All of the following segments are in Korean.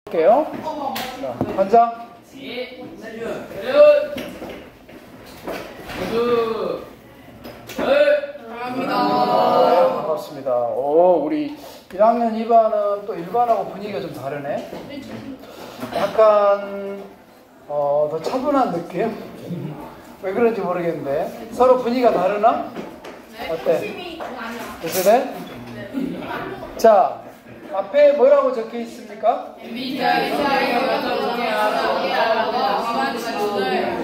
할게요. 자, 한 장. 반갑습니다. 오, 우리 1학년 2반은 또 1반하고 분위기가 좀 다르네. 약간 더 차분한 느낌? 왜 그런지 모르겠는데 서로 분위기가 다르나? 어때? 그래? 자, 앞에 뭐라고 적혀 있습니까?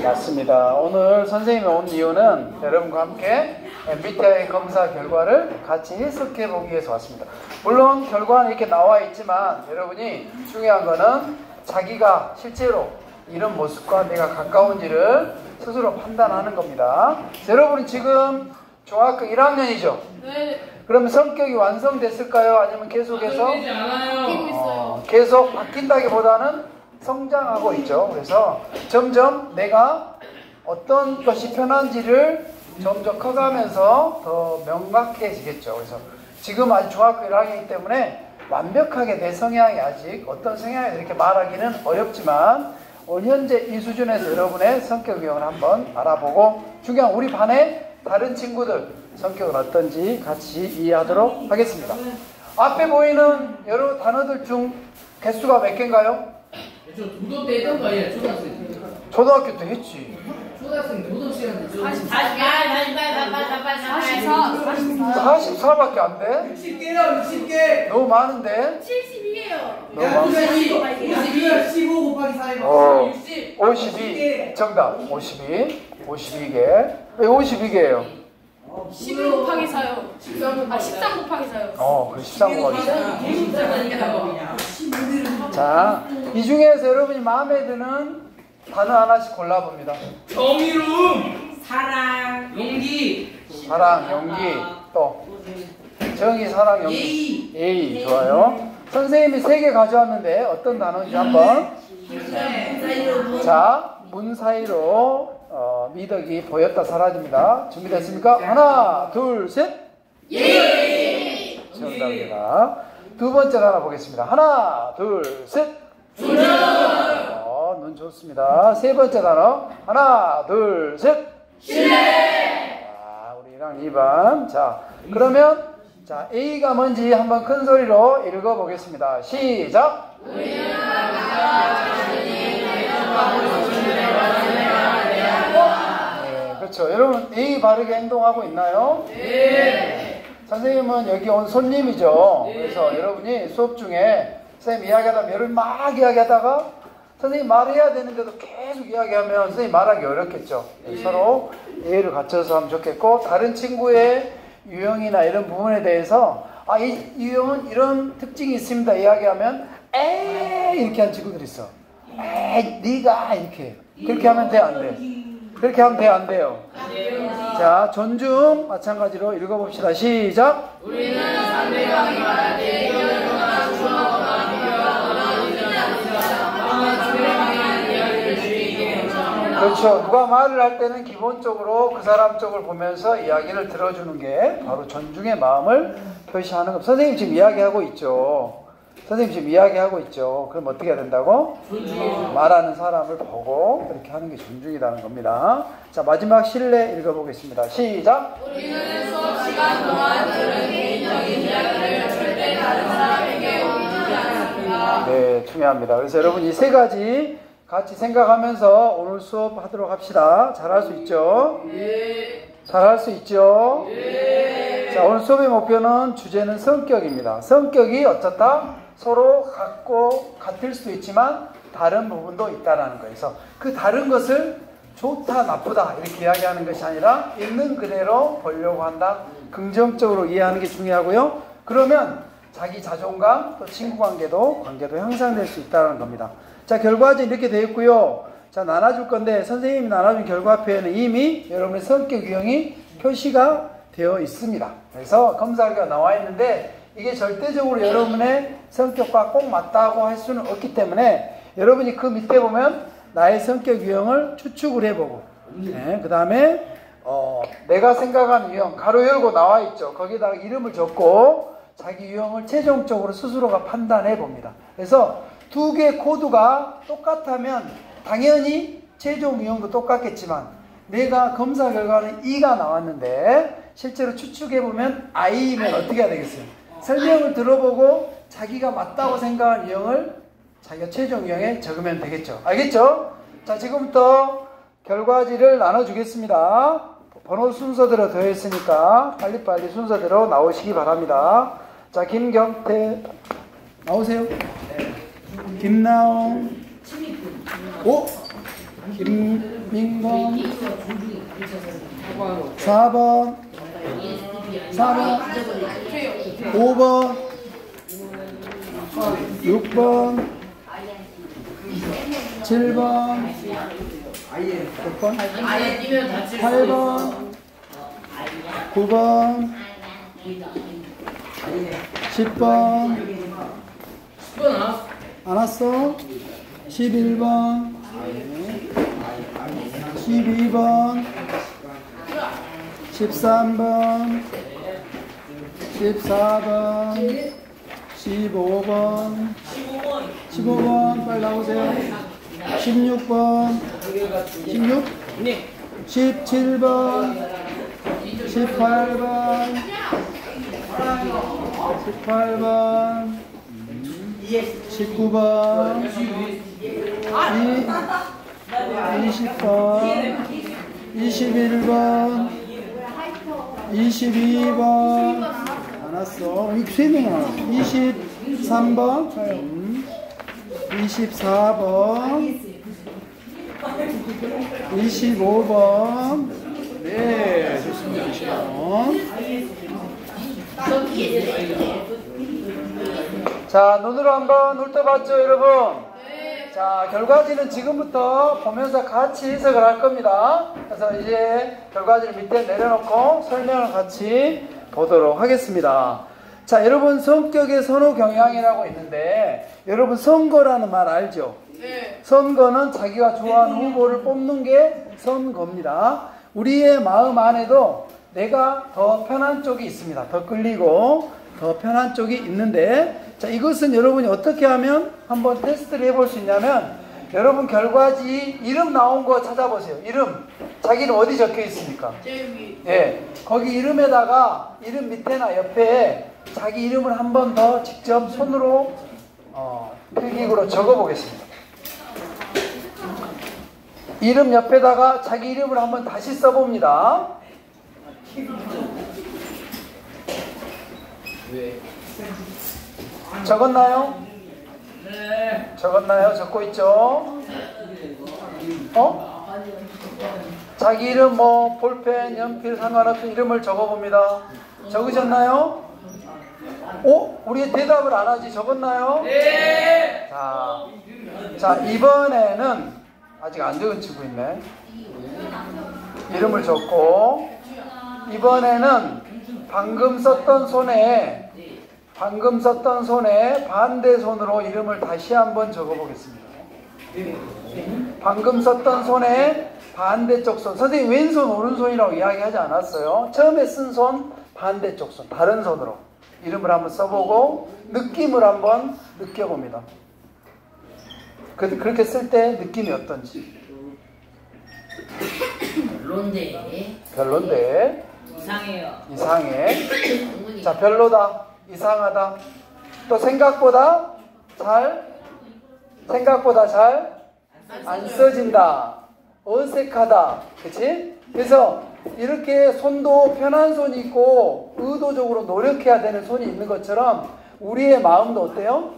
맞습니다. 오늘 선생님이 온 이유는 여러분과 함께 MBTI 검사 결과를 같이 해석해 보기 위해서 왔습니다. 물론 결과는 이렇게 나와 있지만 여러분이 중요한 거는 자기가 실제로 이런 모습과 내가 가까운지를 스스로 판단하는 겁니다. 여러분은 지금 중학교 1학년이죠? 네. 그럼 성격이 완성됐을까요? 아니면 계속해서? 계속 바뀐다기보다는 성장하고 있죠. 그래서 점점 내가 어떤 것이 편한지를 점점 커가면서 더 명확해지겠죠. 그래서 지금 아직 중학교 1학년이기 때문에 완벽하게 내 성향이 아직 어떤 성향이 이렇게 말하기는 어렵지만 오늘 현재 이 수준에서 여러분의 성격 유형을 한번 알아보고 중요한 우리 반의 다른 친구들 성격은 어떤지 같이 이해하도록 하겠습니다. 앞에 보이는 여러 단어들 중 개수가 몇 개인가요? 도덕 때 했던 거 아니야? 초등학생 때. 초등학교 때 했지. 초등학생 도덕 시간 때 44밖에 안 돼? 60개요, 60개. 너무 많은데? 72개요. 너무 많은데? 15 곱하기 4 52. 정답. 52개. 왜 52개예요? 11 곱하기 4요. 13 곱하기 4요. 그 13 곱하기 4. 자, 이 중에서 여러분이 마음에 드는 단어 하나씩 골라봅니다. 정의로움, 사랑, 용기, 사랑, 용기, 또 정의, 사랑, 용기, 예의. 좋아요. 선생님이 3개 가져왔는데 어떤 단어인지 한번. 자, 문 사이로 미덕이 보였다 사라집니다. 준비됐습니까? 하나, 둘, 셋. 예. 정답입니다. 두 번째 단어 보겠습니다. 하나, 둘, 셋. 눈 좋습니다. 세 번째 단어. 하나, 둘, 셋. 신뢰. 우리 1학년 2반. 자, 그러면 자, A가 뭔지 한번 큰 소리로 읽어보겠습니다. 시작. 그렇죠. 여러분 A 바르게 행동하고 있나요? 네. 선생님은 여기 온 손님이죠. 그래서 여러분이 수업 중에 선생님 이야기하다 여러분 막 이야기하다가 선생님 말해야 되는데도 계속 이야기하면 선생님 말하기 어렵겠죠. 서로 예의를 갖춰서 하면 좋겠고 다른 친구의 유형이나 이런 부분에 대해서 이 유형은 이런 특징이 있습니다 이야기하면 에이 이렇게 하는 친구들이 있어. 에이 네가 이렇게 그렇게 하면 돼 안 돼? 그렇게 하면 돼요 안 돼요? 자, 존중 마찬가지로 읽어봅시다. 시작. 우리는 상대방이 말할 때 의견을 원하는 주어거나 그렇죠. 누가 말을 할 때는 기본적으로 그 사람 쪽을 보면서 이야기를 들어주는 게 바로 존중의 마음을 표시하는 겁니다. 선생님 지금 이야기하고 있죠. 그럼 어떻게 해야 된다고? 말하는 사람을 보고 그렇게 하는 게 존중이라는 겁니다. 자, 마지막 실내 읽어보겠습니다. 시작. 우리는 수업 시간 동안 들은 개인적인 이야기를 절대 다른 사람에게 옮기지 않습니다. 네, 중요합니다. 그래서 여러분 이 세 가지 같이 생각하면서 오늘 수업 하도록 합시다. 잘할 수 있죠? 네. 잘할 수 있죠? 네. 자, 오늘 수업의 목표는 주제는 성격입니다. 성격이 어떻다? 서로 같을 수도 있지만 다른 부분도 있다라는 거예요. 그래서 그 다른 것을 좋다, 나쁘다 이렇게 이야기하는 것이 아니라 있는 그대로 보려고 한다. 긍정적으로 이해하는 게 중요하고요. 그러면 자기 자존감, 또 친구 관계도 향상될 수 있다는 겁니다. 자, 결과는 이렇게 되어 있고요. 자, 나눠줄 건데 선생님이 나눠준 결과표에는 이미 여러분의 성격 유형이 표시가 되어 있습니다. 그래서 검사 결과가 나와 있는데 이게 절대적으로 여러분의 성격과 꼭 맞다고 할 수는 없기 때문에 여러분이 그 밑에 보면 나의 성격 유형을 추측을 해보고 그 다음에 내가 생각하는 유형 가로 열고 나와 있죠. 거기다가 이름을 적고 자기 유형을 최종적으로 스스로가 판단해 봅니다. 그래서 두 개 코드가 똑같다면 당연히 최종 유형도 똑같겠지만 내가 검사 결과는 E가 나왔는데 실제로 추측해보면 I면 어떻게 해야 되겠어요? 설명을 들어보고 자기가 맞다고 생각한 유형을 자기가 최종 유형에 적으면 되겠죠. 알겠죠? 자, 지금부터 결과지를 나눠주겠습니다. 번호 순서대로 되어 있으니까 빨리빨리 순서대로 나오시기 바랍니다. 자, 김경태 나오세요. 김나영, 오, 김민건 4번 5번 6번 7번 6번 8번 9번 10번 안 왔어? 11번 12번 13번 14번 15번 15번 빨리 나오세요. 16번 16 17번 18번 18번 19번 20번 21번 22번 안 왔어. 3명 안 왔어. 23번 24번 25번 네 좋습니다. 25번 자, 눈으로 한번 훑어봤죠, 여러분? 자, 결과지는 지금부터 보면서 같이 해석을 할 겁니다. 그래서 이제 결과지를 밑에 내려놓고 설명을 같이 보도록 하겠습니다. 자, 여러분 성격의 선호 경향이라고 있는데 여러분 선거라는 말 알죠? 네. 선거는 자기가 좋아하는 후보를 뽑는 게 선거입니다. 우리의 마음 안에도 내가 더 편한 쪽이 있습니다. 더 끌리고 더 편한 쪽이 있는데 자, 이것은 여러분이 어떻게 하면 한번 테스트를 해볼 수 있냐면 여러분 결과지 이름 나온 거 찾아보세요. 이름 자기는 어디 적혀 있습니까? 제위. 예, 거기 이름에다가 이름 밑에나 옆에 자기 이름을 한 번 더 직접 손으로 필기구로 적어 보겠습니다. 이름 옆에다가 자기 이름을 한번 다시 써봅니다. 적었나요? 네. 적었나요? 적고 있죠? 자기 이름 뭐 볼펜, 연필 상관없이 이름을 적어봅니다. 적으셨나요? 우리 대답을 안 하지. 적었나요? 네. 자, 이번에는 아직 안 적은 친구 있네. 이름을 적고 이번에는 방금 썼던 손에 반대 손으로 이름을 다시 한번 적어보겠습니다. 방금 썼던 손에 반대쪽 손. 선생님 왼손 오른손이라고 이야기하지 않았어요. 처음에 쓴 손 반대쪽 손 다른 손으로 이름을 한번 써보고 느낌을 한번 느껴봅니다. 그렇게 쓸 때 느낌이 어떤지. 별론데 이상해. 자, 별로다, 이상하다, 또 생각보다 잘 안 써진다, 어색하다, 그치? 그래서 이렇게 손도 편한 손이 있고 의도적으로 노력해야 되는 손이 있는 것처럼 우리의 마음도 어때요?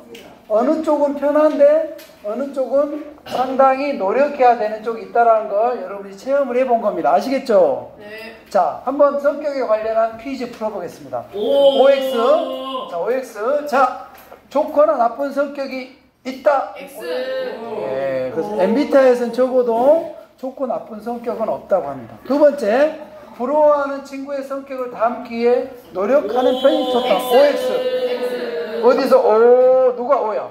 어느 쪽은 편한데 어느 쪽은 상당히 노력해야 되는 쪽이 있다는 걸 여러분이 체험을 해본 겁니다. 아시겠죠? 네. 자, 한번 성격에 관련한 퀴즈 풀어보겠습니다. OX. 자, OX. 자, 좋거나 나쁜 성격이 있다. X. 예, 그래서 MBTI에서는 적어도 좋고 나쁜 성격은 없다고 합니다. 두 번째, 부러워하는 친구의 성격을 담기에 노력하는 편이 좋다. OX. 어디서 누가 O야?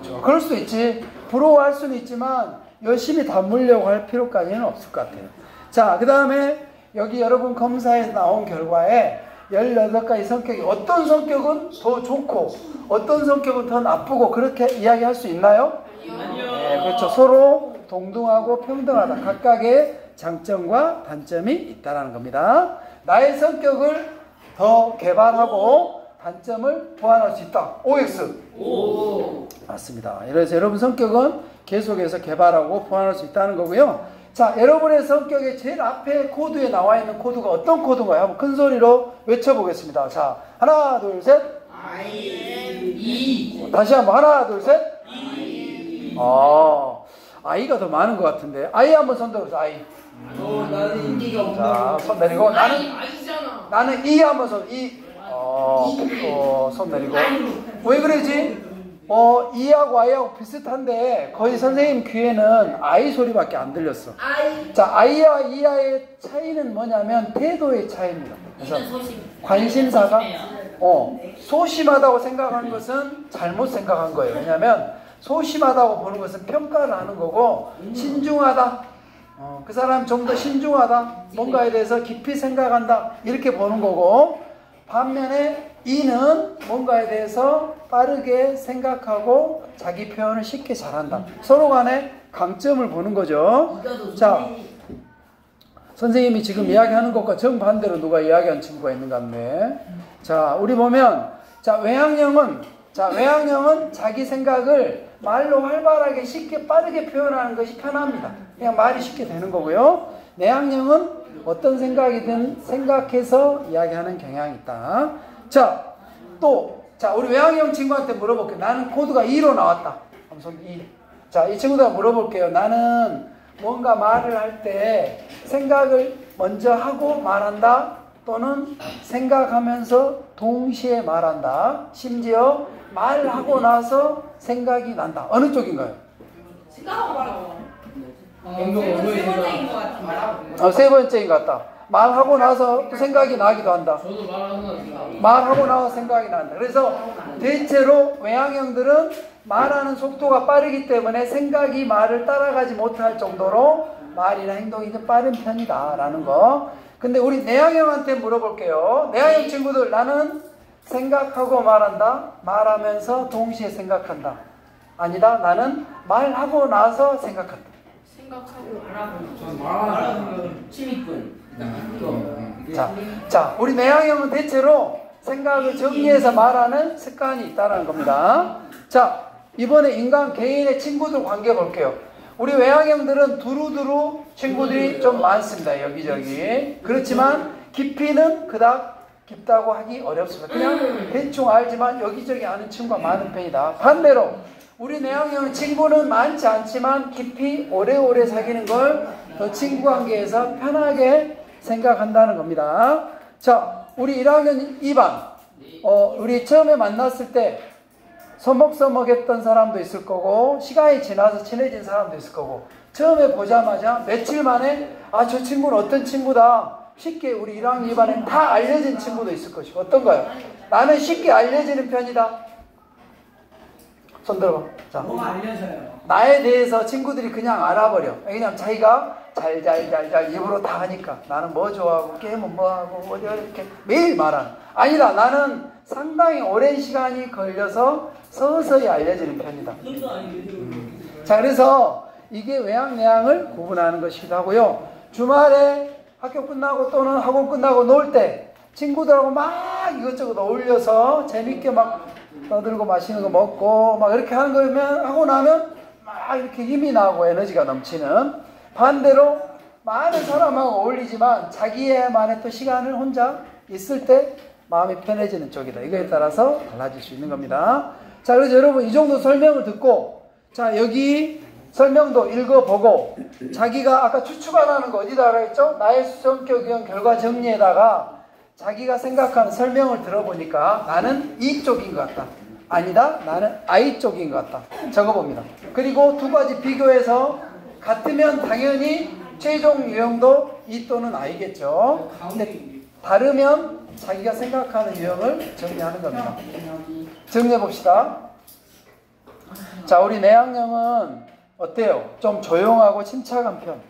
좋아. 그럴 수도 있지. 부러워할 수는 있지만 열심히 담으려고 할 필요까지는 없을 것 같아요. 자, 그 다음에 여기 여러분 검사에서 나온 결과에 18가지 성격이 어떤 성격은 더 좋고 어떤 성격은 더 나쁘고 그렇게 이야기할 수 있나요? 네, 그렇죠. 서로 동등하고 평등하다. 각각의 장점과 단점이 있다는 겁니다. 나의 성격을 더 개발하고 단점을 보완할 수 있다. OX. 오. 맞습니다. 그래서 여러분 성격은 계속해서 개발하고 보완할 수 있다는 거고요. 자, 여러분의 성격의 제일 앞에 코드에 나와 있는 코드가 어떤 코드인가요? 한번 큰 소리로 외쳐보겠습니다. 자, 하나, 둘, 셋. I. 다시 한번 하나, 둘, 셋. I가 더 많은 것 같은데. I 한번 손 들어보세요. I. 나는 인기가 자, 없나? 손 내리고 아니잖아. 나는 E 한번 손. 손 내리고. 왜 그러지? E하고 I하고 비슷한데 거의 선생님 귀에는 I 소리밖에 안 들렸어. 자, I와 E와의 차이는 뭐냐면 태도의 차이입니다. 그래서 관심사가 소심하다고 생각하는 것은 잘못 생각한 거예요. 왜냐하면 소심하다고 보는 것은 평가를 하는 거고 신중하다. 그 사람 좀 더 신중하다. 뭔가에 대해서 깊이 생각한다. 이렇게 보는 거고 반면에 E는 뭔가에 대해서 빠르게 생각하고 자기 표현을 쉽게 잘한다. 서로 간에 강점을 보는 거죠. 자, 선생님이 지금 이야기하는 것과 정반대로 누가 이야기한 친구가 있는 것 같네. 자, 우리 보면 외향형은 자기 생각을 말로 활발하게 쉽게 빠르게 표현하는 것이 편합니다. 그냥 말이 쉽게 되는 거고요. 내향형은 어떤 생각이든 생각해서 이야기하는 경향이 있다. 자, 우리 외향형 친구한테 물어볼게요. 나는 코드가 2로 나왔다. 함성 2. 자, 이 친구들 물어볼게요. 나는 뭔가 말을 할 때 생각을 먼저 하고 말한다. 또는 생각하면서 동시에 말한다. 심지어 말하고 나서 생각이 난다. 어느 쪽인가요? 생각하고 말하고. 세 번째인 것 같다. 말하고 나서 또 생각이 나기도 한다. 저도 말하는 말하고 나서 생각이 난다. 그래서 대체로 외향형들은 말하는 속도가 빠르기 때문에 생각이 말을 따라가지 못할 정도로 말이나 행동이 좀 빠른 편이다라는 거. 근데 우리 내향형한테 물어볼게요. 내향형 친구들, 나는 생각하고 말한다. 말하면서 동시에 생각한다. 아니다. 나는 말하고 나서 생각한다. 생각하고 말하는 취미꾼. 자, 우리 내향형은 대체로 생각을 정리해서 말하는 습관이 있다는 겁니다. 자, 이번에 인간 개인의 친구들 관계 볼게요. 우리 외향형들은 두루두루 친구들이 좀 많습니다. 여기저기. 그렇지만 깊이는 그닥 깊다고 하기 어렵습니다. 그냥 대충 알지만 여기저기 아는 친구가 많은 편이다. 반대로 우리 내향형 친구는 많지 않지만 깊이 오래오래 사귀는 걸 더 친구 관계에서 편하게 생각한다는 겁니다. 자, 우리 1학년 2반. 우리 처음에 만났을 때 서먹서먹했던 사람도 있을 거고 시간이 지나서 친해진 사람도 있을 거고 처음에 보자마자 며칠 만에 저 친구는 어떤 친구다. 쉽게 우리 1학년 2반에 다 알려진 친구도 있을 것이고 어떤가요? 나는 쉽게 알려지는 편이다. 손 들어봐. 자, 뭐가 알려져요? 나에 대해서 친구들이 그냥 알아버려. 왜냐면 자기가 잘 입으로 다 하니까. 나는 뭐 좋아하고 게임은 뭐하고 어디 이렇게 매일 말하는. 아니다. 나는 상당히 오랜 시간이 걸려서 서서히 알려지는 편이다. 자, 그래서 이게 외향 내향을 구분하는 것이기도 하고요. 주말에 학교 끝나고 또는 학원 끝나고 놀 때 친구들하고 막 이것저것 어울려서 재밌게 막 떠들고 맛있는 거 먹고 막 이렇게 하는 거면 하고 나면 막 이렇게 힘이 나고 에너지가 넘치는. 반대로 많은 사람하고 어울리지만 자기만의 또 시간을 혼자 있을 때 마음이 편해지는 쪽이다. 이거에 따라서 달라질 수 있는 겁니다. 자, 그래서 여러분 이 정도 설명을 듣고 자, 여기 설명도 읽어보고 자기가 아까 추측하라는 거 어디다가 했죠? 나의 성격 유형 결과 정리에다가 자기가 생각하는 설명을 들어보니까 나는 이 쪽인 것 같다. 아니다. 나는 I 쪽인 것 같다. 적어봅니다. 그리고 두 가지 비교해서 같으면 당연히 최종 유형도 E 또는 I겠죠. 근데 다르면 자기가 생각하는 유형을 정리하는 겁니다. 정리해 봅시다. 자, 우리 내향형은 어때요? 좀 조용하고 침착한 편.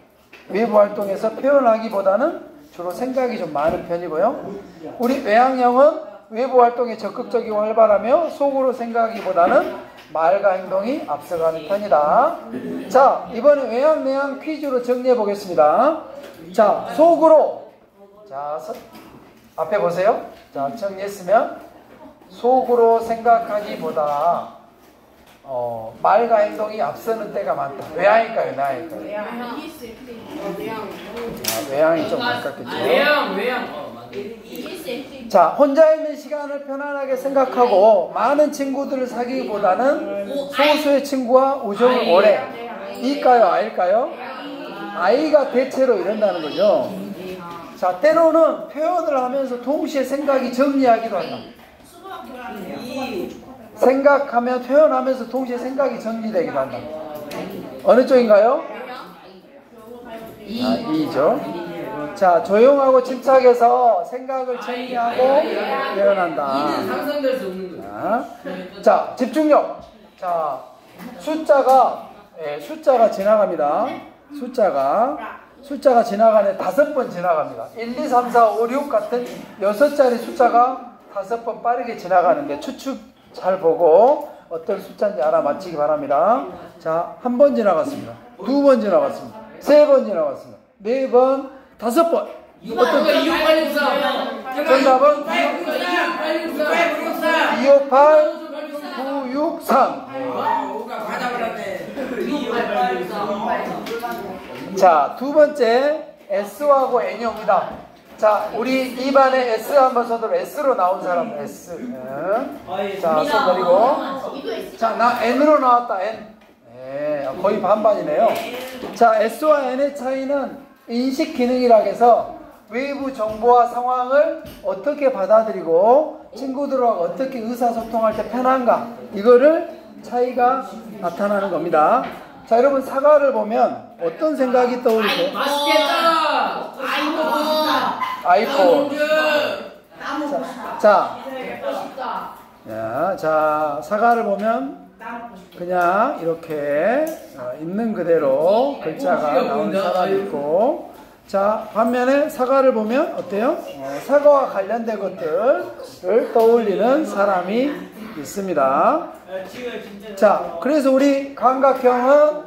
외부 활동에서 표현하기보다는 주로 생각이 좀 많은 편이고요. 우리 외향형은 외부 활동에 적극적이고 활발하며 속으로 생각하기보다는 말과 행동이 앞서가는 편이다. 자, 이번에 외향, 내향 퀴즈로 정리해 보겠습니다. 자, 속으로. 자, 앞에 보세요. 자, 정리했으면 속으로 생각하기보다 말과 행동이 앞서는 때가 많다. 외향일까요? 내향일까요? 외향이 좀 가깝겠죠. 외양. 자, 혼자 있는 시간을 편안하게 생각하고 많은 친구들을 사귀기보다는 소수의 친구와 우정을 오래. 이일까요? 아일까요? 아이가 대체로 이런다는 거죠. 자, 때로는 표현을 하면서 동시에 생각이 정리하기도 한다. 생각하면 표현하면서 동시에 생각이 정리되기도 한다. 어느 쪽인가요? 이죠. 자, 조용하고 침착해서 생각을 정리하고 표현한다. 이는 상상될 수 없는 거야. 자, 집중력. 자, 숫자가 지나갑니다. 숫자가 지나가네 5번 지나갑니다. 1, 2, 3, 4, 5, 6 같은 6자리 숫자가 5번 빠르게 지나가는데 추측 잘 보고 어떤 숫자인지 알아맞히기 바랍니다. 자, 1번 지나갔습니다. 2번 지나갔습니다. 3번 지나갔습니다. 4번, 5번. 정답은 258, 963. 자, 두 번째 S하고 N이 옵니다. 자, 우리 입안에 S 한번 손들어. S로 나온 사람 S. 자, 손 들이고. 자, 나 N으로 나왔다. N. 네, 거의 반반이네요. 자, S와 N의 차이는 인식 기능이라 해서 외부 정보와 상황을 어떻게 받아들이고 친구들과 어떻게 의사소통할 때 편한가, 이거를 차이가 나타나는 겁니다. 자, 여러분 사과를 보면 어떤 생각이 떠오르세요? 맛있겠다. 아이폰. 자, 사과를 보면 그냥 이렇게 있는 그대로 글자가 나오는 사람이 있고, 자, 반면에 사과를 보면 어때요? 사과와 관련된 것들을 떠올리는 사람이 있습니다. 자, 그래서 우리 감각형은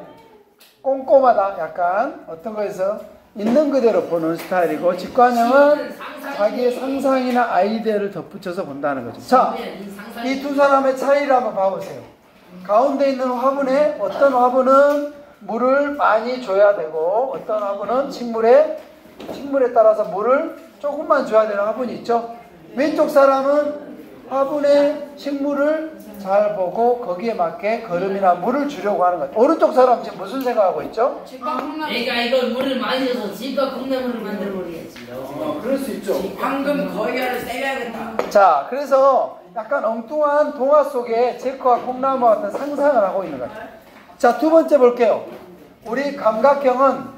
꼼꼼하다. 약간 어떤 거에서 있는 그대로 보는 스타일이고, 직관형은 자기의 상상이나 아이디어를 덧붙여서 본다는 거죠. 자, 이 두 사람의 차이를 한번 봐보세요. 가운데 있는 화분에 어떤 화분은 물을 많이 줘야 되고, 어떤 화분은 식물에 따라서 물을 조금만 줘야 되는 화분이 있죠. 왼쪽 사람은 화분에 식물을 잘 보고 거기에 맞게 거름이나 물을 주려고 하는 거예요. 오른쪽 사람 지금 무슨 생각하고 있죠? 내가 이걸 물을 많이 줘서 집과 콩나물을 만들어 버리겠지. 그럴 수 있죠. 방금 거기를 세야겠다. 자, 그래서 약간 엉뚱한 동화 속에 제크와 콩나무와 같은 상상을 하고 있는 거예요. 자, 두 번째 볼게요. 우리 감각형은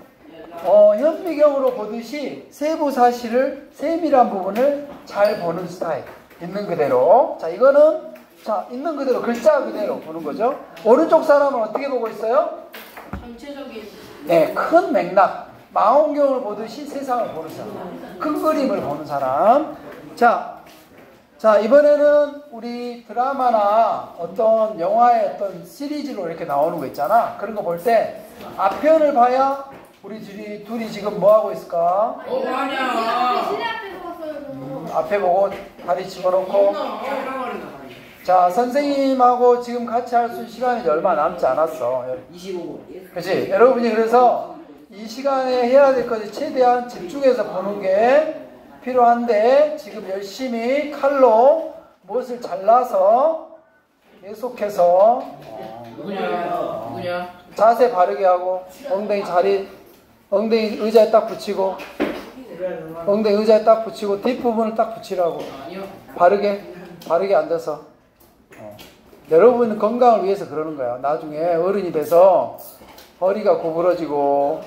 현미경으로 보듯이 세부 사실을, 세밀한 부분을 잘 보는 스타일. 있는 그대로. 자, 이거는 있는 그대로, 글자 그대로 보는 거죠. 오른쪽 사람은 어떻게 보고 있어요? 전체적인. 네, 큰 맥락, 망원경을 보듯이 세상을 보는 사람, 큰 그림을 보는 사람. 자, 이번에는 우리 드라마나 어떤 영화의 어떤 시리즈로 이렇게 나오는 거 있잖아. 그런 거 볼 때 앞편을 봐야 우리 둘이 지금 뭐 하고 있을까? 아니야. 앞에 보고 다리 집어넣고. 자, 선생님하고 지금 같이 할 수 있는 시간이 얼마 남지 않았어. 25분. 그치? 여러분이 그래서 이 시간에 해야 될 것을 최대한 집중해서 보는 게 필요한데, 지금 열심히 칼로 무엇을 잘라서 계속해서 누구냐? 자세 바르게 하고, 엉덩이 의자에 딱 붙이고, 엉덩이 의자에 딱 붙이고 뒷부분을 딱 붙이라고. 아니요. 바르게 앉아서. 여러분 건강을 위해서 그러는 거야. 나중에 어른이 돼서 허리가 구부러지고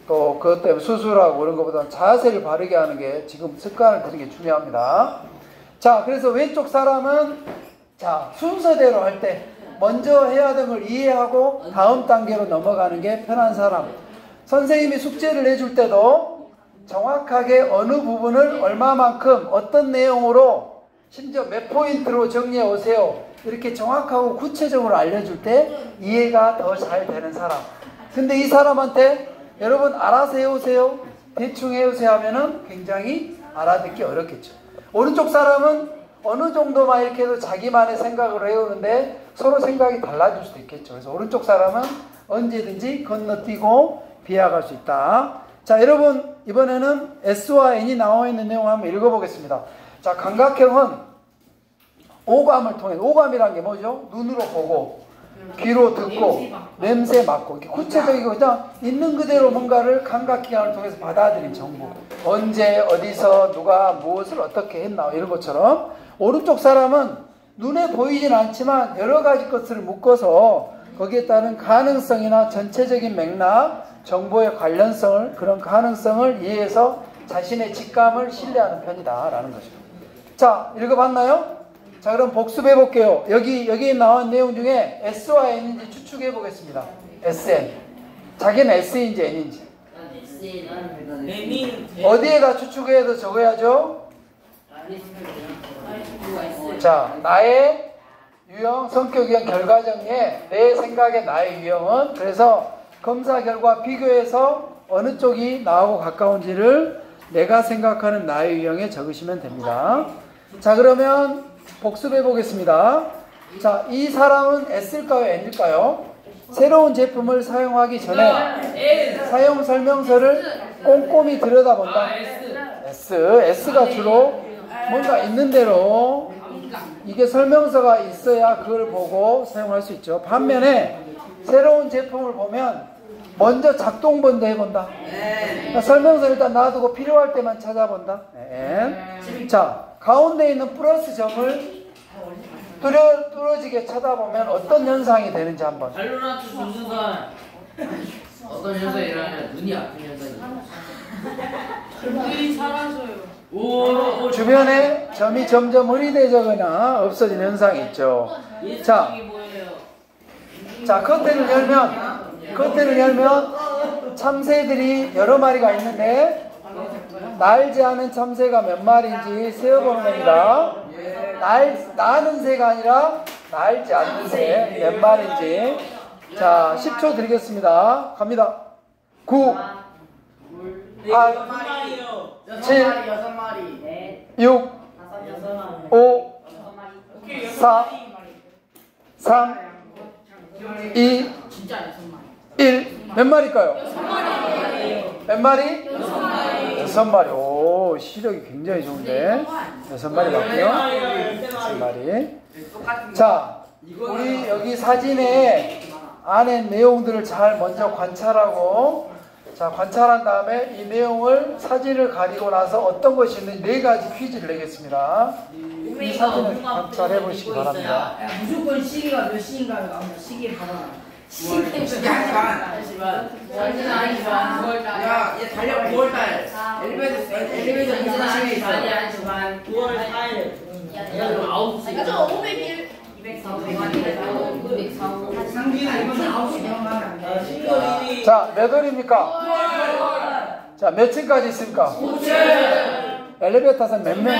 또 그것 때문에 수술하고 그런 것보다는 자세를 바르게 하는 게 지금 습관을 들이는 게 중요합니다. 자, 그래서 왼쪽 사람은 순서대로 할 때 먼저 해야 되는 걸 이해하고 다음 단계로 넘어가는 게 편한 사람. 선생님이 숙제를 내줄 때도 정확하게 어느 부분을 얼마만큼 어떤 내용으로 심지어 몇 포인트로 정리해 오세요. 이렇게 정확하고 구체적으로 알려줄 때 이해가 더 잘 되는 사람. 근데 이 사람한테 여러분 알아서 해오세요, 대충 해오세요 하면은 굉장히 알아듣기 어렵겠죠. 오른쪽 사람은 어느 정도만 이렇게 해도 자기만의 생각으로 해오는데 서로 생각이 달라질 수도 있겠죠. 그래서 오른쪽 사람은 언제든지 건너뛰고 비약할 수 있다. 자, 여러분 이번에는 S와 N이 나와 있는 내용을 한번 읽어보겠습니다. 자, 감각형은 오감을 통해, 오감이란 게 뭐죠? 눈으로 보고 귀로 듣고 냄새 맡고, 이렇게 구체적이고 그냥 있는 그대로 뭔가를 감각기관을 통해서 받아들인 정보, 언제 어디서 누가 무엇을 어떻게 했나 이런 것처럼, 오른쪽 사람은 눈에 보이진 않지만 여러 가지 것을 묶어서 거기에 따른 가능성이나 전체적인 맥락, 정보의 관련성을, 그런 가능성을 이해해서 자신의 직감을 신뢰하는 편이다 라는 거죠. 자, 읽어봤나요? 자, 그럼 복습해 볼게요. 여기 나온 내용 중에 S와 N인지 추측해 보겠습니다. SN. 자기는 S인지 N인지. 어디에다 추측해서 적어야죠? 자, 나의 유형, 성격 유형, 결과 정리에 내 생각의 나의 유형은, 그래서 검사 결과 비교해서 어느 쪽이 나하고 가까운지를 내가 생각하는 나의 유형에 적으시면 됩니다. 자, 그러면 복습해 보겠습니다. 자, 이 사람은 S일까요? N일까요? 새로운 제품을 사용하기 전에 사용 설명서를 꼼꼼히 들여다본다. S가 주로 뭔가 있는 대로, 이게 설명서가 있어야 그걸 보고 사용할 수 있죠. 반면에 새로운 제품을 보면 먼저 작동 먼저 해본다. 그러니까 설명서 일단 놔두고 필요할 때만 찾아본다. 자, 가운데 있는 플러스 점을 뚫어지게 쳐다보면 어떤 현상이 되는지 한번. 발로란트 준수가 어떤 현상이라면 눈이 아픈 현상이에요. 눈이 사라져요. 주변에 점이 점점 흐릿해지거나 없어지는 현상이 있죠. 자, 커튼을 열면 참새들이 여러 마리가 있는데 날지 않은 참새가 몇 마리인지 세어보는 겁니다. 나는 새가 아니라 날지 않는 새 몇 마리인지. 자, 10초 드리겠습니다. 갑니다. 9, 8, 7, 6, 5, 4, 3, 2, 1. 몇 마리일까요? 몇 마리? 6마리. 오, 시력이 굉장히 좋은데. 6마리 맞고요. 6마리. 자, 우리 여기 사진에 안에 내용들을 잘 먼저 관찰하고, 자, 관찰한 다음에 이 내용을, 사진을 가리고 나서 어떤 것이 있는지 4가지 퀴즈를 내겠습니다. 이 사진을 관찰해 보시기 바랍니다. 무조건 시기가 몇 시인가 나오면 시기 봐봐. 시기 하지만. 야, 얘 달력 9월달. 엘리베이터 인사심에 있어. 9월 4일. 9시. 저 501. 240. 자, 몇 월입니까? 자, 몇 층까지 있습니까? 5층. 엘리베이터 타선 몇 명?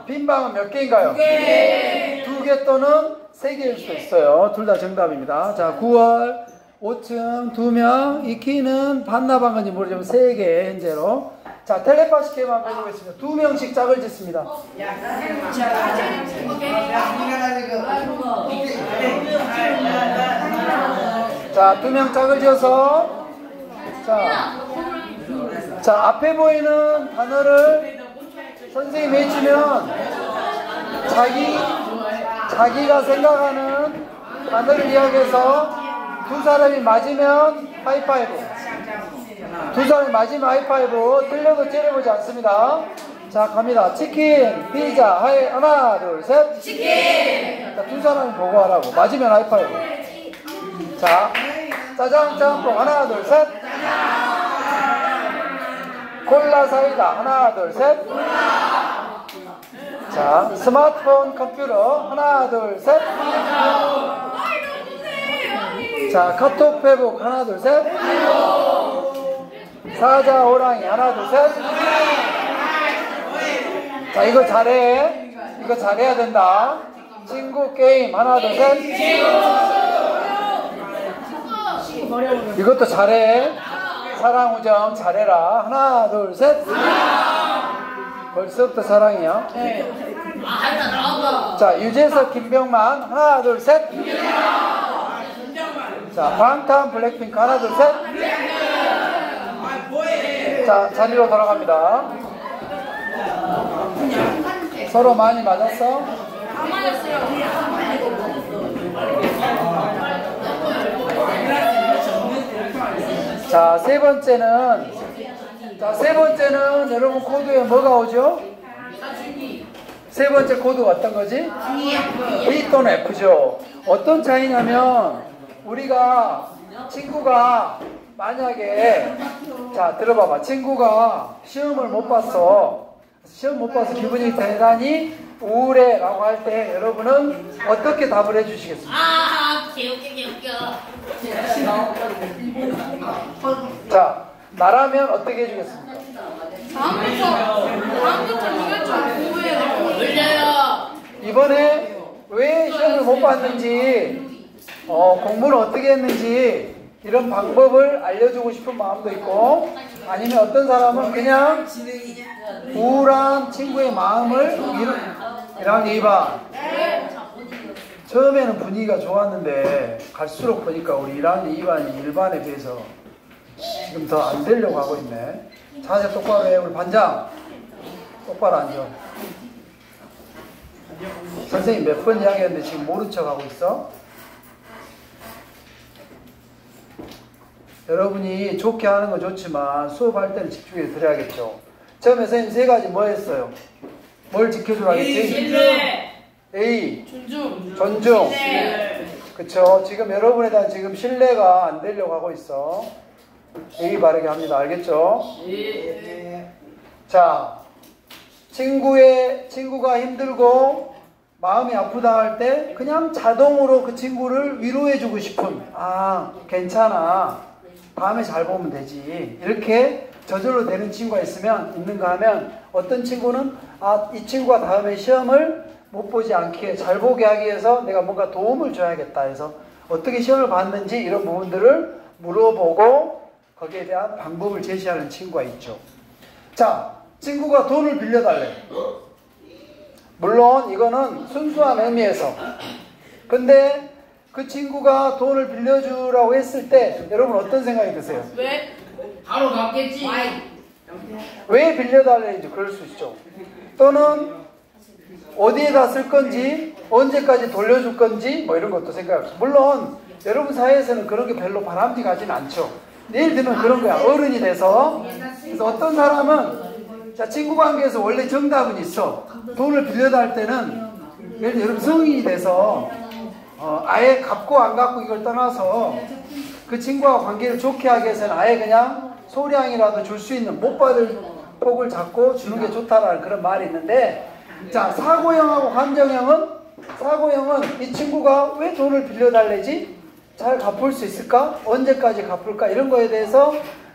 빈 방은 몇 개인가요? 2개. 2개 또는 3개일 수도 있어요. 둘 다 정답입니다. 자, 9월 5층 2명. 이 키는 반납한 건지 모르지만 3개 현재로. 자, 텔레파시 게임 한번 해보겠습니다. 2명씩 짝을 짓습니다. 자, 2명 짝을 지어서, 자, 앞에 보이는 단어를 선생님이 해주면 자기가 생각하는 단어를 이야기해서 두 사람이 맞으면 하이파이브. 두 사람이 맞으면 하이파이브. 틀려도 째려보지 않습니다. 자, 갑니다. 치킨, 피자, 하나, 둘, 셋. 치킨! 자, 두 사람이 보고 하라고. 맞으면 하이파이브. 자, 짜장, 짬뽕, 하나, 둘, 셋. 콜라, 사이다, 하나, 둘, 셋. 자, 스마트폰, 컴퓨터, 하나, 둘, 셋. 자, 카톡, 페북, 하나, 둘, 셋. 사자, 호랑이. 하나, 둘, 셋. 자, 이거 잘해. 이거 잘해야 된다. 친구 게임. 하나, 둘, 셋. 이것도 잘해. 사랑, 우정 잘해라. 하나, 둘, 셋. 벌써부터 사랑이야. 자, 유재석, 김병만. 하나, 둘, 셋. 자, 방탄, 블랙핑크. 하나, 둘, 셋. 자, 자리로 돌아갑니다. 서로 많이 맞았어? 안 맞았어요. 자, 세 번째는 여러분 코드에 뭐가 오죠? 세 번째 코드가 어떤 거지? E 또는 F죠. 어떤 차이냐면 우리가 친구가 만약에 자 들어봐봐. 친구가 시험을 못 봤어. 시험 못 봐서 기분이 대단히 우울해 라고 할 때 여러분은 어떻게 답을 해주시겠습니까? 개웃겨. 자, 나라면 어떻게 해주겠습니까? 다음부터 이걸 좀 공부해야 돼요. 이번에 왜 시험을 못 봤는지 공부를 어떻게 했는지 이런 방법을 알려주고 싶은 마음도 있고 아니면 어떤 사람은 그냥 우울한 친구의 마음을 1학년 2반 처음에는 분위기가 좋았는데 갈수록 보니까 우리 1학년 2반이 1반에 비해서 지금 더 안 되려고 하고 있네. 자세 똑바로 해. 우리 반장 똑바로 앉아. 선생님 몇 번 이야기했는데 지금 모른 척 하고 있어? 여러분이 좋게 하는 건 좋지만 수업할 때는 집중해서 들어야겠죠. 처음에 선생님 세 가지 뭐 했어요? 뭘 지켜주라 했지? A. 존중. 그쵸. 지금 여러분에 대한 지금 신뢰가 안 되려고 하고 있어. A 바르게 합니다. 알겠죠? 자, 친구가 힘들고 마음이 아프다 할 때 그냥 자동으로 그 친구를 위로해주고 싶은 괜찮아. 다음에 잘 보면 되지. 이렇게 저절로 되는 친구가 있는가 하면 어떤 친구는 이 친구가 다음에 시험을 못 보지 않게 잘 보게 하기 위해서 내가 뭔가 도움을 줘야겠다 해서 어떻게 시험을 봤는지 이런 부분들을 물어보고 거기에 대한 방법을 제시하는 친구가 있죠. 자, 친구가 돈을 빌려달래. 물론 이거는 순수한 의미에서. 근데 그 친구가 돈을 빌려주라고 했을 때 여러분 어떤 생각이 드세요? 왜? 바로 갚겠지. 왜 빌려달라는지 그럴 수 있죠. 또는 어디에다 쓸 건지 언제까지 돌려줄 건지 뭐 이런 것도 생각하고. 물론 여러분 사이에서는 그런 게 별로 바람직하진 않죠. 예를 들면 그런 거야. 어른이 돼서. 그래서 어떤 사람은 자, 친구 관계에서 원래 정답은 있어. 돈을 빌려달 때는 예를 들어 여러분 성인이 돼서 아예 갚고 안 갚고 이걸 떠나서 그 친구와 관계를 좋게 하기 위해서는 아예 그냥 소량이라도 줄 수 있는 못 받을 폭을 잡고 주는 게 좋다라는 그런 말이 있는데 자, 사고형하고 감정형은 이 친구가 왜 돈을 빌려달래지? 잘 갚을 수 있을까? 언제까지 갚을까? 이런 거에 대해서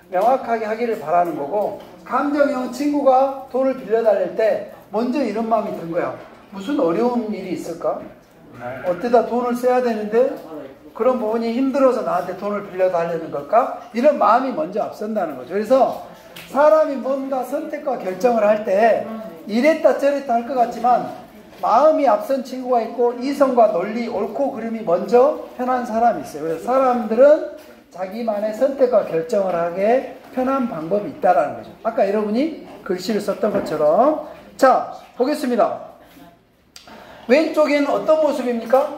명확하게 하기를 바라는 거고 감정형은 친구가 돈을 빌려달릴 때 먼저 이런 마음이 든 거야. 무슨 어려운 일이 있을까? 어디다 돈을 써야 되는데 그런 부분이 힘들어서 나한테 돈을 빌려달라는 걸까? 이런 마음이 먼저 앞선다는 거죠. 그래서 사람이 뭔가 선택과 결정을 할 때 이랬다 저랬다 할 것 같지만 마음이 앞선 친구가 있고 이성과 논리, 옳고 그름이 먼저 편한 사람이 있어요. 그래서 사람들은 자기만의 선택과 결정을 하게 편한 방법이 있다는 거죠. 아까 여러분이 글씨를 썼던 것처럼. 자, 보겠습니다. 왼쪽에는 어떤 모습입니까?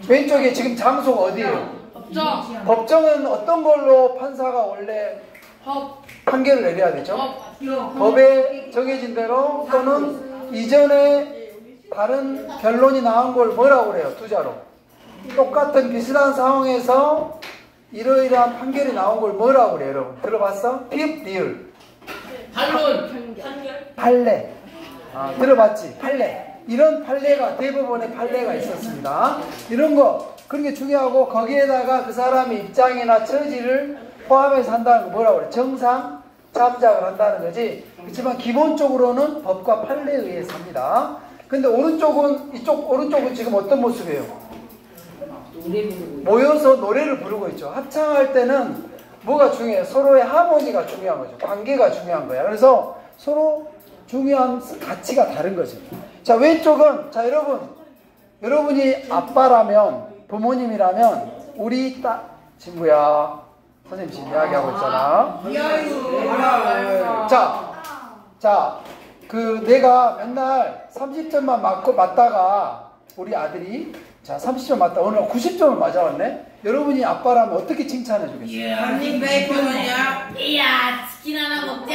왼쪽에 지금 장소가 어디예요? 법정은 어떤 걸로 판사가 원래 판결을 내려야 되죠? 법에 정해진 대로 또는 이전에 다른 변론이 나온 걸 뭐라고 그래요? 투자로. 똑같은 비슷한 상황에서 이러이러한 판결이 나온 걸 뭐라고 그래요, 여러분? 들어봤어? 핍, 리을. 반론. 판례. 들어봤지? 판례. 이런 판례가, 대법원의 판례가 있었습니다. 이런 거, 그런 게 중요하고, 거기에다가 그 사람의 입장이나 처지를 포함해서 한다는 거 뭐라고 그래? 정상 참작을 한다는 거지. 그렇지만 기본적으로는 법과 판례에 의해서 합니다. 근데 오른쪽은 지금 어떤 모습이에요? 모여서 노래를 부르고 있죠. 합창할 때는 뭐가 중요해요? 서로의 하모니가 중요한 거죠. 관계가 중요한 거야. 그래서 서로 중요한 가치가 다른 거지. 자, 왼쪽은, 자, 여러분이 아빠라면, 부모님이라면, 우리 친구야. 선생님 지금 이야기하고 있잖아. 자, 내가 맨날 30점만 맞다가, 우리 아들이, 자, 30점 맞다. 오늘 90점을 맞아왔네? 여러분이 아빠라면 어떻게 칭찬해 주겠어요? 한입 베이컨이야. 이야, 치킨 하나 먹자.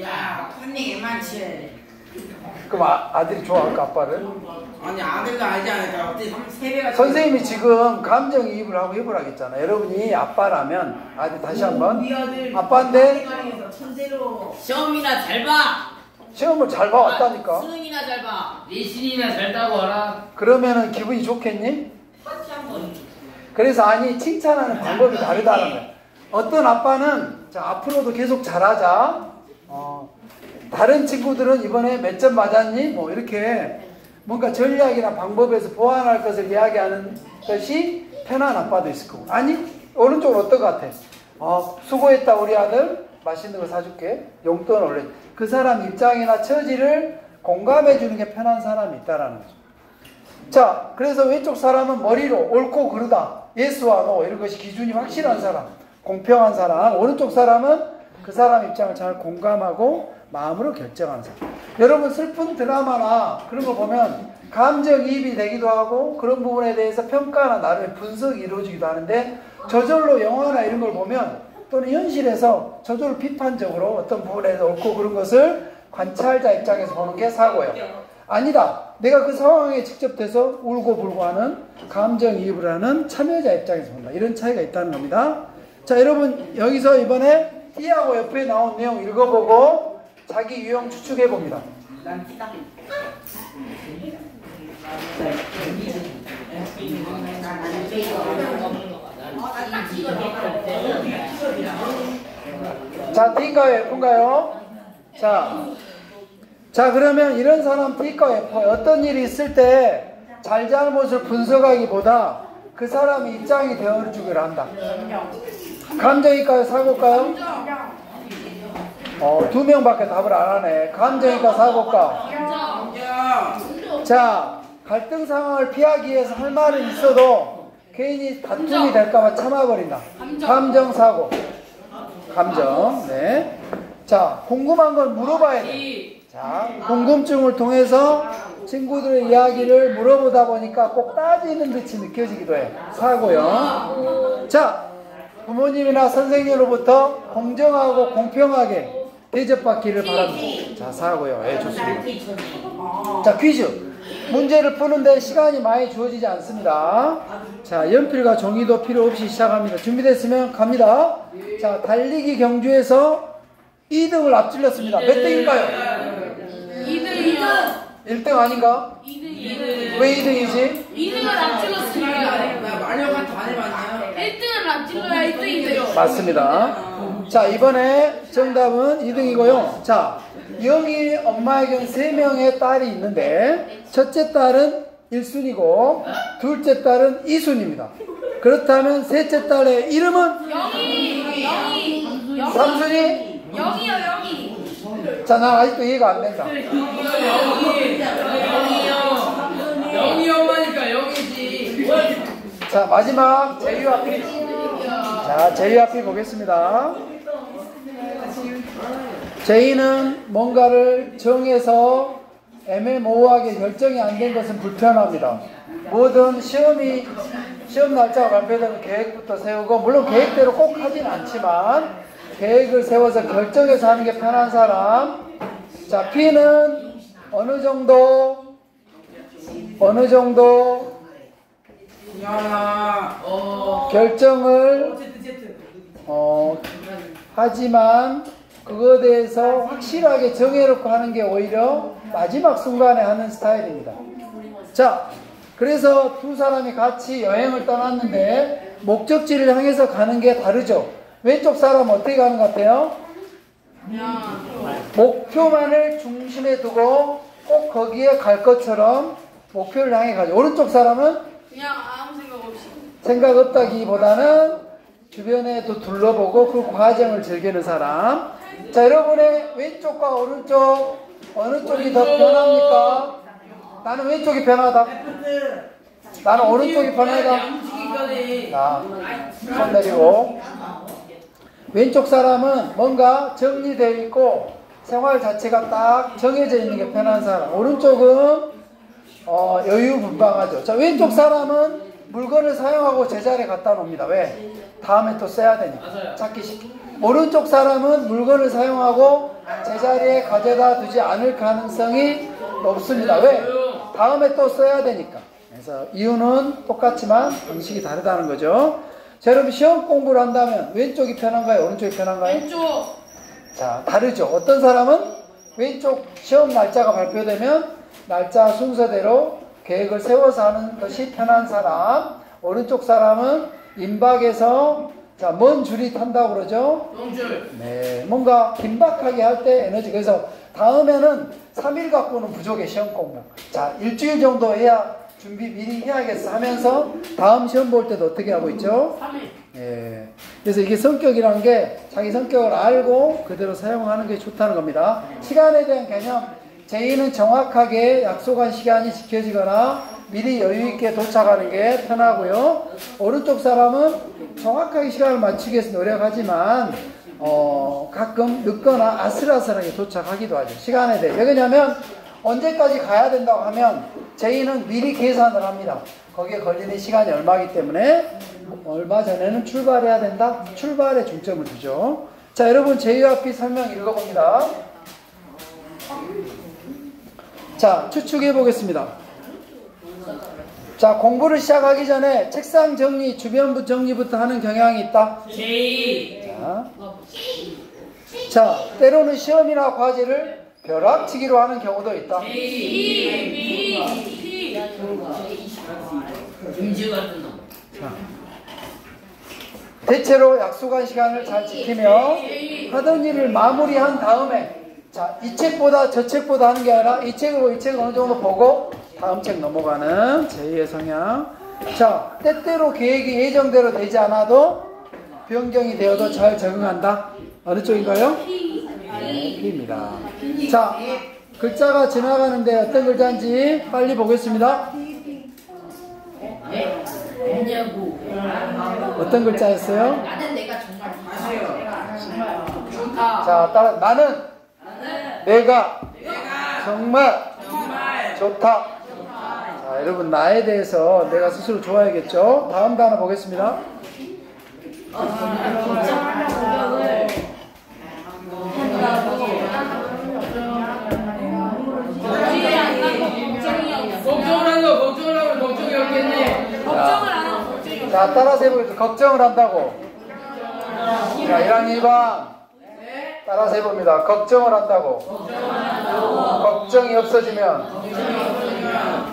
야, 한입 많지. 그럼 아들이 좋아할까, 아빠를? 아니, 아들도 알지 않을까? 어때? 3배가. 선생님이 지금 감정이입을 하고 해보라겠잖아. 여러분이 아빠라면, 아들 다시 한번. 우리 아들. 아빠인데, 천재로. 시험이나 잘 봐. 시험을 잘 봐왔다니까. 수능이나 잘 봐. 내신이나 잘 따고 와라. 그러면은 기분이 좋겠니? 그래서 칭찬하는 방법이 다르다는 거야. 어떤 아빠는, 자, 앞으로도 계속 잘하자. 다른 친구들은 이번에 몇 점 맞았니? 뭐, 이렇게 뭔가 전략이나 방법에서 보완할 것을 이야기하는 것이 편한 아빠도 있을 거고. 오른쪽은 어떨 것 같아? 수고했다, 우리 아들. 맛있는 거 사줄게. 용돈 올려. 그 사람 입장이나 처지를 공감해 주는 게 편한 사람이 있다라는 거죠. 자, 그래서 왼쪽 사람은 머리로 옳고 그르다, 예스와 노 이런 것이 기준이 확실한 사람, 공평한 사람. 오른쪽 사람은 그 사람 입장을 잘 공감하고 마음으로 결정하는 사람. 여러분 슬픈 드라마나 그런 거 보면 감정이입이 되기도 하고 그런 부분에 대해서 평가나 나름의 분석이 이루어지기도 하는데, 저절로 영화나 이런 걸 보면 또는 현실에서 저절로 비판적으로 어떤 부분에서 옳고 그른 것을 관찰자 입장에서 보는 게 사고예요. 아니다, 내가 그 상황에 직접 돼서 울고 불고 하는 감정이입을 하는 참여자 입장에서 본다. 이런 차이가 있다는 겁니다. 자, 여러분 여기서 이번에 T하고 옆에 나온 내용 읽어보고 자기 유형 추측해 봅니다. 자, T인가요? F인가요? 자, 그러면 이런 사람 T과 F, 어떤 일이 있을 때 잘잘못을 분석하기보다 그 사람의 입장이 되어주기를 한다. 감정일까요? 사고일까요? 2명밖에 답을 안 하네. 감정일까? 사고일까? 자, 갈등 상황을 피하기 위해서 할 말은 있어도 괜히 다툼이 될까봐 참아버린다. 감정, 사고. 감정, 네. 자, 궁금한 걸 물어봐야 돼. 자, 궁금증을 통해서 친구들의 이야기를 물어보다 보니까 꼭 따지는 듯이 느껴지기도 해. 사고요. 자, 부모님이나 선생님으로부터 공정하고 공평하게 대접받기를 바랍니다. 자, 사고요. 예, 좋습니다. 자, 퀴즈. 문제를 푸는데 시간이 많이 주어지지 않습니다. 자, 연필과 종이도 필요 없이 시작합니다. 준비됐으면 갑니다. 자, 달리기 경주에서 2등을 앞질렀습니다. 몇 등일까요? 2등. 1등 아닌가? 2등. 왜 2등이지? 2등을 앞질렀습니다. 마녀가 다 해봤냐? 1등을 앞질러야 1등이죠. 맞습니다. 자, 이번에 정답은 2등이고요. 자, 영희 엄마에겐 3명의 딸이 있는데 첫째 딸은 1순위고 둘째 딸은 2순위입니다. 그렇다면 셋째 딸의 이름은? 영희. 3순위? 영희요, 영희. 자, 난 아직도 이해가 안 된다. 영이 엄마니까 영이지. 자, 마지막 제이와피. 자, 제이와피 보겠습니다. 제이는 뭔가를 정해서 애매모호하게 결정이 안 된 것은 불편합니다. 뭐든 시험 날짜가 발표되면 계획부터 세우고, 물론 계획대로 꼭 하진 않지만 계획을 세워서 결정해서 하는 게 편한 사람. 자, P는 어느 정도 결정을 하지만 그거에 대해서 확실하게 정해놓고 하는 게 오히려 마지막 순간에 하는 스타일입니다. 자, 그래서 두 사람이 같이 여행을 떠났는데 목적지를 향해서 가는 게 다르죠. 왼쪽 사람은 어떻게 가는 것 같아요? 목표만을 중심에 두고 꼭 거기에 갈 것처럼 목표를 향해 가죠. 오른쪽 사람은 그냥 아무 생각 없이. 생각 없다기보다는 주변에도 둘러보고 그 과정을 즐기는 사람. 자, 여러분의 왼쪽과 오른쪽 어느 쪽이 더 편합니까? 나는 왼쪽이 편하다. 나는 오른쪽이 편하다. 자, 손 내리고. 왼쪽 사람은 뭔가 정리되어 있고 생활 자체가 딱 정해져 있는 게 편한 사람. 오른쪽은 여유분방하죠. 자, 왼쪽 사람은 물건을 사용하고 제자리에 갖다 놓습니다. 왜? 다음에 또 써야 되니까. 찾기 쉽게. 오른쪽 사람은 물건을 사용하고 제자리에 가져다 두지 않을 가능성이 높습니다. 왜? 다음에 또 써야 되니까. 그래서 이유는 똑같지만 방식이 다르다는 거죠. 자, 여러분 시험 공부를 한다면 왼쪽이 편한가요? 오른쪽이 편한가요? 왼쪽. 자, 다르죠. 어떤 사람은 왼쪽 시험 날짜가 발표되면 날짜 순서대로 계획을 세워서 하는 것이 편한 사람. 오른쪽 사람은 임박에서 자, 먼 줄이 탄다고 그러죠? 똥줄. 네, 뭔가 긴박하게 할 때 에너지. 그래서 다음에는 3일 갖고는 부족해, 시험 공부. 자, 일주일 정도 해야 준비 미리 해야겠어 하면서 다음 시험 볼 때도 어떻게 하고 있죠? 3일. 예. 그래서 이게 성격이란 게 자기 성격을 알고 그대로 사용하는 게 좋다는 겁니다. 시간에 대한 개념. 제2는 정확하게 약속한 시간이 지켜지거나 미리 여유있게 도착하는 게 편하고요. 오른쪽 사람은 정확하게 시간을 맞추기 위해서 노력하지만 가끔 늦거나 아슬아슬하게 도착하기도 하죠. 시간에 대해. 왜 그러냐면 언제까지 가야 된다고 하면 제2는 미리 계산을 합니다. 거기에 걸리는 시간이 얼마이기 때문에 얼마 전에는 출발해야 된다. 출발에 중점을 두죠. 자, 여러분 제2와 P 설명 읽어봅니다. 자, 추측해 보겠습니다. 자, 공부를 시작하기 전에 책상 정리, 주변부 정리부터 하는 경향이 있다. 제이. 자, 때로는 시험이나 과제를 벼락치기로 하는 경우도 있다. 임지 같은 놈. 대체로 약속한 시간을 잘 지키며 하던 일을 마무리한 다음에 자, 이 책보다 저 책보다 하는 게 아니라 이 책을 이 책을 어느 정도 보고 다음 책 넘어가는 제2의 성향. 자, 때때로 계획이 예정대로 되지 않아도 변경이 되어도 잘 적응한다. 어느 쪽인가요? 네, P입니다. 자, 글자가 지나가는데 어떤 글자인지 빨리 보겠습니다. 뭐냐고. 어떤 글자였어요? 나는 내가 정말 자, 따라 나는 내가 정말 좋다. 자, 여러분 나에 대해서 내가 스스로 좋아야겠죠. 다음 단어 보겠습니다. 걱정을 한다. 걱정을 하면 걱정이 없겠네. 걱정을 안 하고 걱정이 없어. 자, 따라서 해보겠습니다. 걱정을 한다고. 자, 1학년 2반 따라서 해봅니다. 걱정을 한다고. 걱정이 없어지면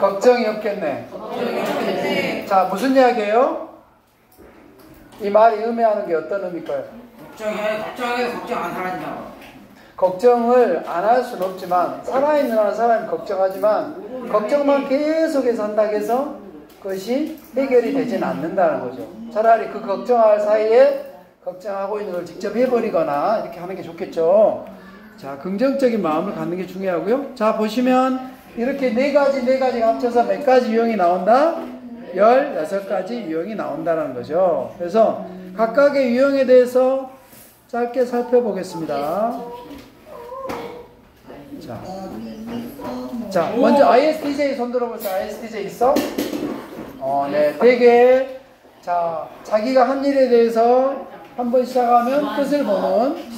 걱정이 없겠네. 자, 무슨 이야기예요? 이 말이 의미하는 게 어떤 의미일까요? 걱정해 걱정 안 사라진다고. 걱정을 안 할 수는 없지만 살아있는 한 사람이 걱정하지만 걱정만 계속해서 한다고 해서 그것이 해결이 되지는 않는다는 거죠. 차라리 그 걱정할 사이에 걱정하고 있는 걸 직접 해버리거나 이렇게 하는 게 좋겠죠. 자, 긍정적인 마음을 갖는 게 중요하고요. 자, 보시면 이렇게 네 가지가 합쳐서 몇 가지 유형이 나온다? 16가지 유형이 나온다는 거죠. 그래서 각각의 유형에 대해서 짧게 살펴보겠습니다. 자, 먼저 ISTJ 손 들어보세요. ISTJ 있어? 네, 되게 자, 자기가 한 일에 대해서 한번 시작하면 끝을 보는